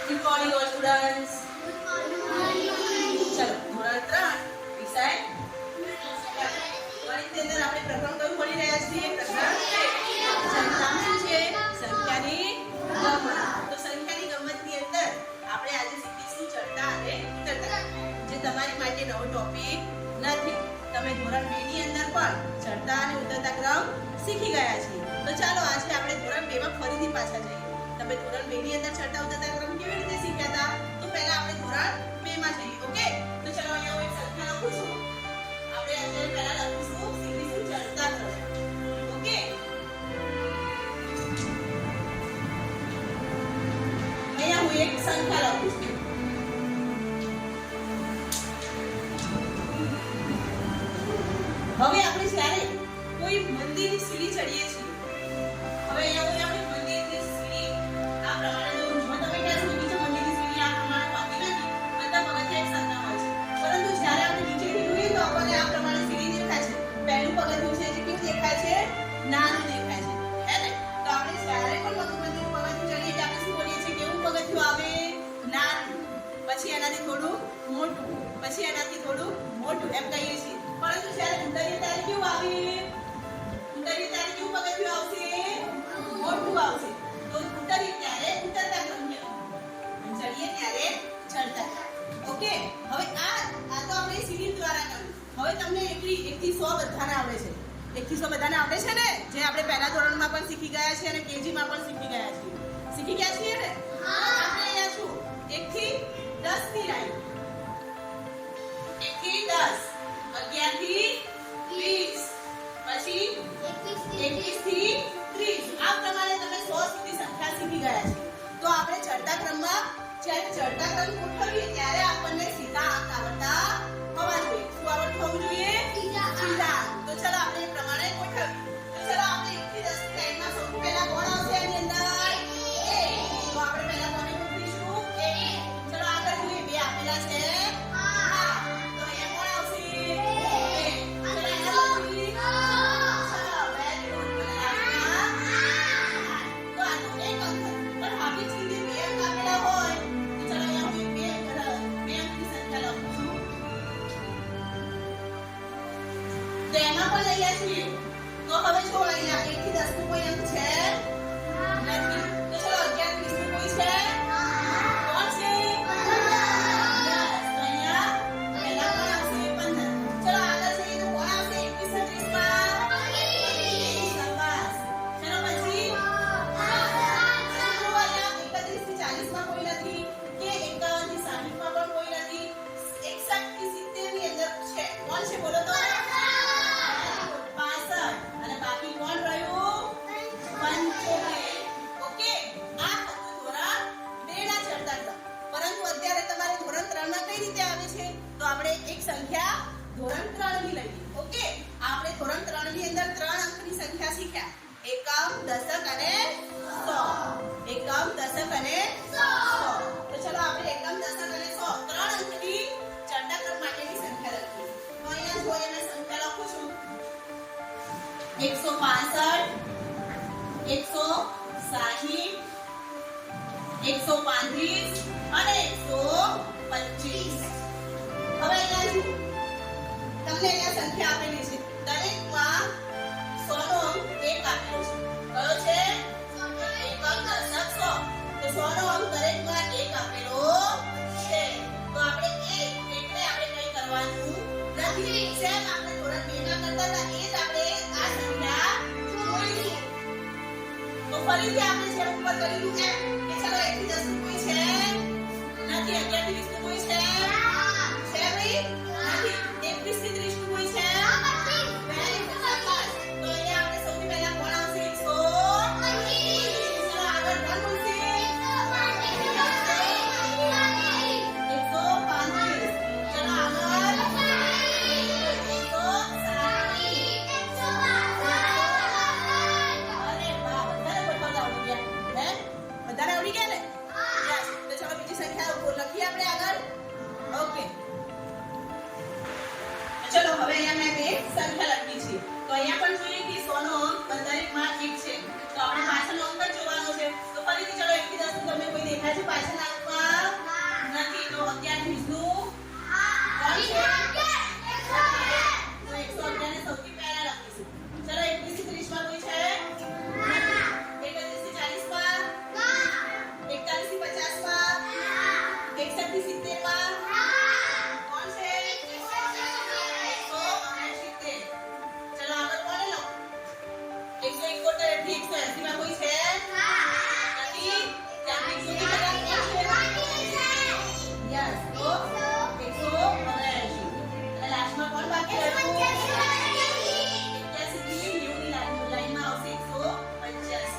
Good morning all students. ચલો ધોરણ 3 વિષય ગણિતની અંદર આપણે પ્રકરણ કયું ભણી રહ્યા છીએ? પ્રકરણ સંખ્યા શું છે? સંખ્યાની ગમત. તો સંખ્યાની ગમતની અંદર આપણે આજે શીખીશું ચડતા અને ઉતરતા, જે તમારી માટે નવો ટોપિક નથી. તમે ધોરણ 2 ની અંદર પણ ચડતા અને ઉતરતા ક્રમ શીખી ગયા છીએ. તો ચાલો આજે આપણે ધોરણ 2 માં ફરીથી પાછા જઈએ. તમે ધોરણ 2 ની અંદર ચડતા ઉતરતા ક્રમ કેવી રીતે શીખ્યા હતા? તો પહેલા આપણે ધોરણ 2 માં જઈએ. ઓકે, તો ચલો અહીંયા હું એક સંખ્યા લખું છું. આપણે અત્યારે પહેલા લખીશું શીખીશું ચડતા ક્રમ. ઓકે, અહીંયા હું એક સંખ્યા લખું છું. હવે આપણે જ્યારે કોઈ મંદિરની સીડી ચડીએ છીએ, હવે અહીંયા આપણે મંદિરની સીડી આ પ્રમાણે દોરું છું. તમે કહો છો નીચે મંદિરની સીડી આ પ્રમાણે હોતી નથી, બધા પગથિયાં એક સરખા હોય છે. પરંતુ જ્યારે આપણે નીચેથી જોઈએ તો આપણને આ પ્રમાણે સીડી દેખાય છે. પહેલું પગથિયું છે જે કેવું દેખાય છે? નાનું દેખાય છે, હે ને? તો આપણે જ્યારે પણ મંદિરનું પગથિયું ચડીએ એટલે આપણે શું બોલીએ છીએ? કેવું પગથિયું આવે? નાનું, પછી એનાથી થોડું મોટું, પછી એનાથી થોડું મોટું એમ કહીએ છીએ. પરંતુ જ્યારે ઉતરીએ ત્યારે કેવું આવે? ઉતરીએ ત્યારે કેવું પગથિયું આવશે? મોટું આવશે. તો ઉતરીએ ત્યારે ઉતરતા ક્રમ કહેવાય, ચડીએ ત્યારે ચડતા. ઓકે, હવે આ તો આપણે સીડી દ્વારા કર્યું. હવે તમને 1 થી 100 બધાને આવડે છે? 1 થી 100 બધાને આવડે છે ને? જે આપણે પહેલા ધોરણમાં પણ શીખી ગયા છીએ અને કેજી માં પણ શીખી ગયા છીએ. શીખી ગયા છીએ ને? આપણે અહીંયા શું 1 થી 10 ની લાઈન, 1 થી 10, 11 થી 20, પછી 21 થી 30. આ પ્રમાણે તમે 100 સુધી સંખ્યા શીખી ગયા છે. તો આપણે ચડતા ક્રમમાં જ્યારે ચડતા ક્રમ ગોઠવીએ ત્યારે આપણને સીધા અંક આવડતા હોવા જોઈએ. શું આવડતું હોવું જોઈએ? સીધા. તો ચલો આપણે એ પ્રમાણે ગોઠવીએ. તો ચલો આપણે 1 થી 10 ની લાઈનમાં સૌથી પહેલા કોણ આવશે એની અંદર? 1. તો આપણે પહેલા કોને ગોઠવીશું? 1. ચલો આગળ જોઈએ, 2 આપેલા છે. એમાં પણ લઈએ છીએ. તો હવે જો અહીંયા 1 થી 10 નું કોઈ અંક છે નથી. તો ચલો 11 20 નું કોઈ છે? કોણ છે? 10. તો અહીંયા પહેલા કોણ આવશે? 15. ચલો આગળ જઈએ તો કોણ આવશે 21 30 માં? 20. ચલો પછી જો અહીંયા 31 થી 40 માં કોઈ નથી, કે 51 થી 60 માં પણ કોઈ નથી, 61 થી 70 ની અંદર છે. કોણ છે બોલો તો? અને બાકી કોણ રહ્યું? 75. ઓકે, આ હતું ધોરણ 2 ના ચડતા ક્રમ. પરંતુ અત્યારે તમારે ધોરણ 3 માં કઈ રીતે આવે છે? તો આપણે એક સંખ્યા ધોરણ 3 ની લઈએ. ઓકે, આપણે ધોરણ 3 ની અંદર 3 અંકની સંખ્યા શીખ્યા: એકમ, દશક અને 100. એકમ, દશક અને 100. તો ચલો આપણે એકમ, દશક અને 100 3 અંકની ચડતા ક્રમ માટેની સંખ્યા લખીએ. તો અહીંયા જોઈએ મેં સંખ્યા લખું છું: 165, 160, 135 અને 125. હવે અહીંયા જુઓ, તમને અહીંયા સંખ્યા આપેલી છે. દરેકમાં 100 નો અંક 1 આપેલો છે. કયો છે? એકમ, દશક, 100. તો 100 નો અંક દરેકમાં 1 આપેલો છે. તો આપણે 1 એટલે આપણે કંઈ કરવાનું નથી. જેમ આપણે ધોરણ 2 માં કરતા હતા એ જ આપણે આ સંખ્યા જોઈશું. તો ફરીથી આપણે જેમ ઉપર કર્યું એમ કે ચલો 1 થી 10 નું કોઈ છે નથી, 11 થી 20 નું કોઈ છે ભાઈ નથી, 21 થી 30 નું કોઈ છે વેરી ગુડ. તો અહીંયા આપણે સૌથી પહેલા કોણ આવશે? 125. ચલો આગળ કોણ બોલશે? 135. ચલો આગળ 1 છે. તો આપણે પાછળનો અંક જ જોવાનો છે. તો ફરીથી ચલો 1 થી 10 નું તમને કોઈ દેખાય છે પાછળના અંકમાં? તો 11 ની 20 નું કોણ છે? તો 111 ને સૌથી પહેલા લખીશું. ચલો 21 થી 30 માં કોઈ છે? 31 થી 40 માં? 41 થી 50 માં? 61 થી 70 માં? કોણ છે? 169. ચલો આગળ કોને લખો? 171 થી 180 માં કોઈ છે? નથી. ત્યાંથી 100 ની પહેલા કોણ છે? યસ. તો 179. અને લાસ્ટમાં કોણ બાકી રહ્યું? 81 થી 90 ની લાઈનમાં આવશે 185.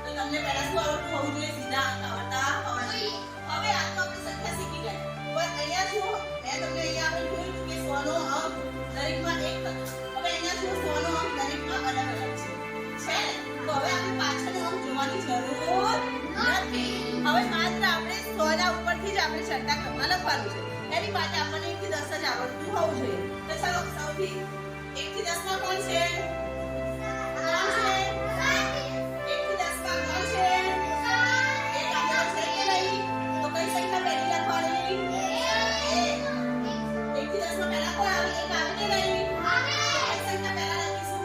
તો તમને પહેલા શું આવડતું હોવું જોઈએ? સીધા અંક આવડતા હોવા જોઈએ. હવે આ તો આપણે સંખ્યા શીખી ગયા. પણ અહીંયા શું મેં તમને અહીંયા આપણે જોયું હતું કે 100 નો અંક દરેકમાં એક હતો. હવે અહીંયા શું 100 નો અંક દરેકમાં અલગ અલગ છે. છે ને? તો હવે આપણે પાછળનો અંક જોવાની જરૂર નથી. હવે માત્ર આપણે 100 ના ઉપરથી જ આપણે છઠ્ઠા ક્રમમાં લખવાનું છે. એની માટે આપણને 1 થી 10 જ આવડતું હોવું જોઈએ. તો ચાલો સૌથી 1 થી 10 માં કોણ છે? કોણ છે? 1 થી 10 માં કોણ છે? એક આગળ છે કે નહીં? તો કઈ સંખ્યા પહેલી લખવાની? 1 થી 10 માં પહેલા કોણ આવે? એક આવે કે નહીં? કઈ સંખ્યા પહેલા લખીશું?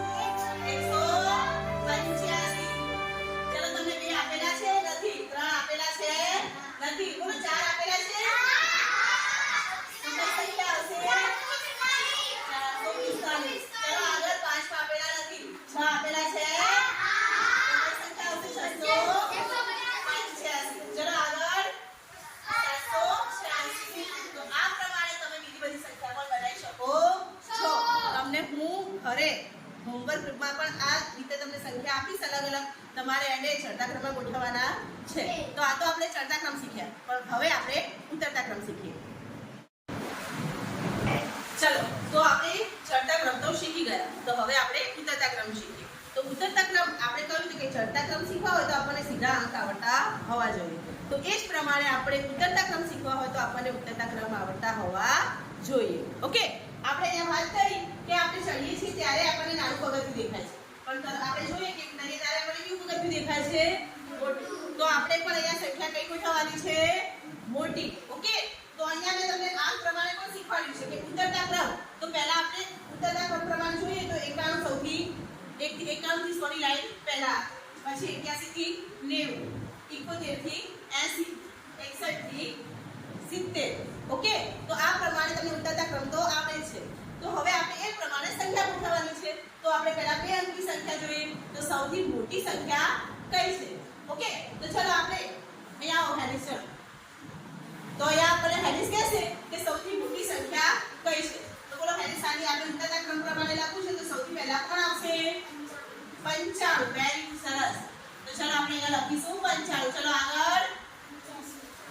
185. ચલો તમને 2 આપેલા છે? નથી. 3 આપેલા છે? નથી. બોલો 4 આપેલા છે? તો કઈ સંખ્યા આવશે? 445. ચલો આગળ 5 આપેલા નથી. 6 આપેલા છે? તો કઈ સંખ્યા આવશે? 685. ચલો આગળ 786. તો આ પ્રમાણે તમે બીજી બધી સંખ્યા પણ બનાવી શકો છો. તમને હું ઘરે હોમવર્કમાં પણ આ રીતે તમને સંખ્યા આપીશ અલગ અલગ. તમારે એને ચડતા ક્રમમાં ગોઠવવાના છે. તો આ તો આપણે ચડતા ક્રમ શીખ્યા. પણ હવે આપણે ઉતરતા ક્રમ શીખીએ. ચલો તો આપણે ચડતા ક્રમ તો શીખી ગયા. તો હવે આપણે ઉતરતા ક્રમ શીખીએ. તો ઉતરતા ક્રમ આપણે કહ્યું હતું કે ચડતા ક્રમ શીખવા હોય તો આપણને સીધા અંક આવડતા હોવા જોઈએ. તો એ જ પ્રમાણે આપણે ઉતરતા ક્રમ શીખવા હોય તો આપણને ઉતરતા ક્રમ આવડતા હોવા જોઈએ. ઓકે, આપણે અહીંયા વાત કરી કે આપણે ચડીએ છીએ ત્યારે આપણને નાનું પગથિયું દેખાય છે. પણ આપણે જોઈએ કે નદી ત્યારે આપણને કેવું પગથિયું દેખાય છે? મોટું. તો આપણે પણ અહીંયા સંખ્યા કઈ ગોઠવવાની છે? મોટી. ઓકે, તો અહીંયા મેં તમને આ પ્રમાણે પણ શીખવાડ્યું છે કે ઉતરતા ક્રમ. તો પહેલા આપણે ઉતરતા ક્રમ પ્રમાણે જોઈએ તો 91 સૌથી 1 થી 91 થી 100 ની લાઈન પહેલા, પછી 81 થી 90, 71 થી 80, 61 થી 70. ઓકે, તો આ પ્રમાણે તમને ઉતરતા ક્રમ તો આવડે છે. તો હવે આપણે એ પ્રમાણે સંખ્યા ગોઠવવાની છે. તો આપણે પહેલા 2 અંકની સંખ્યા જોઈએ. તો સૌથી મોટી સંખ્યા કઈ છે? ઓકે, તો ચલો આપણે અહીંયા આવો હેલિસ. તો અહીંયા આપણે હેલિસ કહેશે કે સૌથી મોટી સંખ્યા કઈ છે? તો બોલો હેલિસ, આની આપણે ઉતરતા ક્રમ પ્રમાણે લખવું છે. તો સૌથી પહેલા કોણ આવશે? 95. વેરી સરસ. તો ચલો આપણે અહીંયા લખીશું 95. ચલો આગળ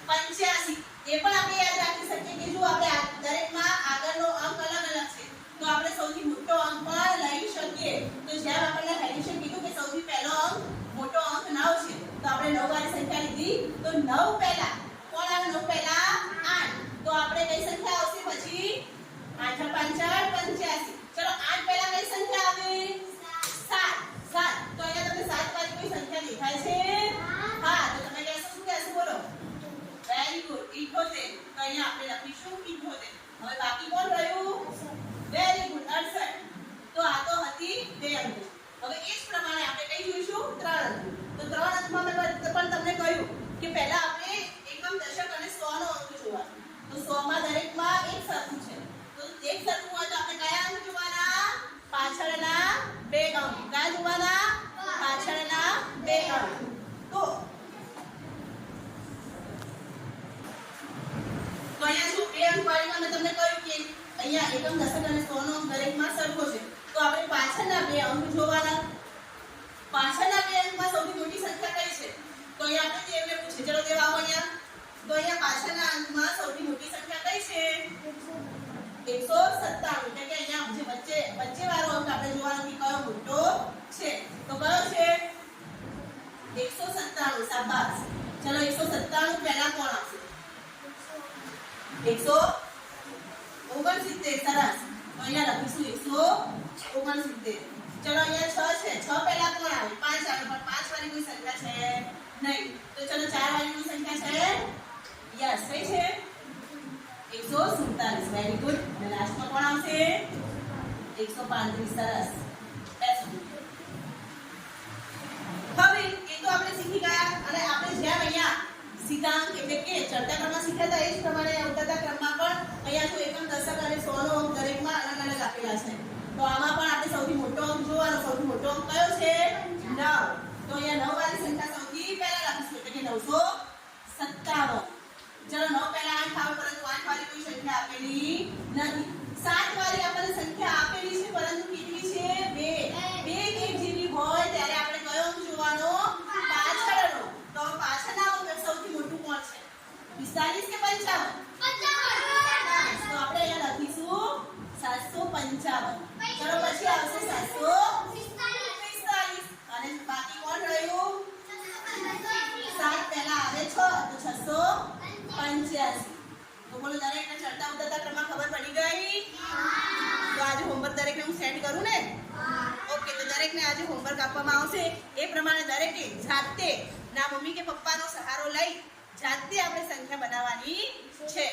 85. એ પણ આપણે યાદ રાખી શકીએ કે જો આપણે દરેકમાં આગળનો અંક અલગ અલગ છે. તો આપણે સૌથી મોટો અંક પણ લઈ શકીએ. તો જેમ આપણને હેલિસે કીધું કે સૌથી પહેલો અંક મોટો અંક 9 છે. તો આપણે 9 વાળી સંખ્યા લીધી. તો 9 પહેલા કોણ આવે? 9 પહેલા 8. તો આપણે કઈ સંખ્યા આવશે પછી? 8 5 85. ચલો 8 પહેલા કઈ સંખ્યા આવે? 7. તો અહીંયા તમને 7 વાળી કોઈ સંખ્યા દેખાય છે? હા, તો તમે કહેશો શું કહેશો? બોલો. Very good. 78. તો અહીંયા આપણે લખીશું 78. હવે બાકી કોણ રહ્યું? Very good. 68. તો આ તો હતી 2 અંક. હવે એ જ પ્રમાણે આપણે કઈ જોઈશું? 3 અંક. તો 3 અંકમાં મેં પણ તમને કહ્યું કે પહેલા આપણે એકમ, દશક અને 100 નો અંક જોવાનો. તો 100 માં દરેકમાં એક સરખું છે. તો એક સરખું હોય તો આપણે કયા અંક જોવાના? પાછળના 2 અંક. કયા જોવાના? પાછળના 2 અંક. તો અહીંયા જો 2 અંક વાળીમાં મેં તમને કહ્યું કે અહીંયા એકમ, દશક અને 100 નો અંક દરેકમાં સરખો છે. તો આપણે પાછળના 2 અંક જોવાના. પાછળના 2 અંકમાં સૌથી મોટી સંખ્યા કઈ છે? તો અહીંયા આપણે દેવને પૂછે. ચલો દેવ આવો અહીંયા. તો અહીંયા પાછળના અંકમાં સૌથી મોટી સંખ્યા કઈ છે? 197. એટલે કે અહીંયા જે વચ્ચે વાળો અંક આપણે જોવાનો કે કયો મોટો છે. તો કયો છે? 197. શાબાશ. ચલો 197 પહેલા કોણ આવશે? 169. સરસ. તો અહીંયા લખીશું 169. ચલો અહીંયા 6 છે. 6 પહેલા કોણ આવે? 5 આવે. પણ 5 વાળી કોઈ સંખ્યા છે નહીં. તો ચલો 4 વાળી કોઈ સંખ્યા છે? યસ, કઈ છે? 147 વેરી ગુડ. અને લાસ્ટમાં કોણ આવશે? 135. સરસ. બેસો. હવે એ તો આપણે શીખી ગયા અને આપણે જેમ અહીંયા સિદ્ધાંત એટલે કે ચડતા ક્રમમાં શીખ્યા હતા એ જ પ્રમાણે ઉતરતા ક્રમમાં પણ અહીંયા જો એકમ દશક અને 100 નો અંક દરેકમાં અલગ અલગ આપેલા છે. તો આમાં પણ આપણે સૌથી મોટો અંક જોવાનો. સૌથી મોટો અંક કયો છે? 9. તો અહીંયા 9 વાળી સંખ્યા સૌથી પહેલા લખીશું એટલે કે 957. ચલો 9 પહેલા 8 આવે પરંતુ 8 વાળી કોઈ સંખ્યા આપેલી નથી. 7 વાળી આપણને સંખ્યા આપેલી છે પરંતુ કેટલી છે? 2. 2 એક જેવી હોય ત્યારે આપણે કયો અંક જોવાનો? પાછળનો. તો પાછળના અંક સૌથી મોટું કોણ છે? 45 કે 55? 55. તો આપણે અહીંયા લખીશું 755. ચલો પછી આવશે 745. અને બાકી કોણ રહ્યું? 7 પહેલા આવે 6 તો 685. તો બોલો દરેકને ચડતા ઉતરતા ક્રમમાં ખબર પડી ગઈ? તો આજે હોમવર્ક દરેકને હું સેન્ડ કરું ને? ઓકે. તો દરેકને આજે હોમવર્ક આપવામાં આવશે એ પ્રમાણે દરેકે જાતે ના મમ્મી કે પપ્પાનો સહારો લઈ જાતે આપણે સંખ્યા બનાવવાની છે.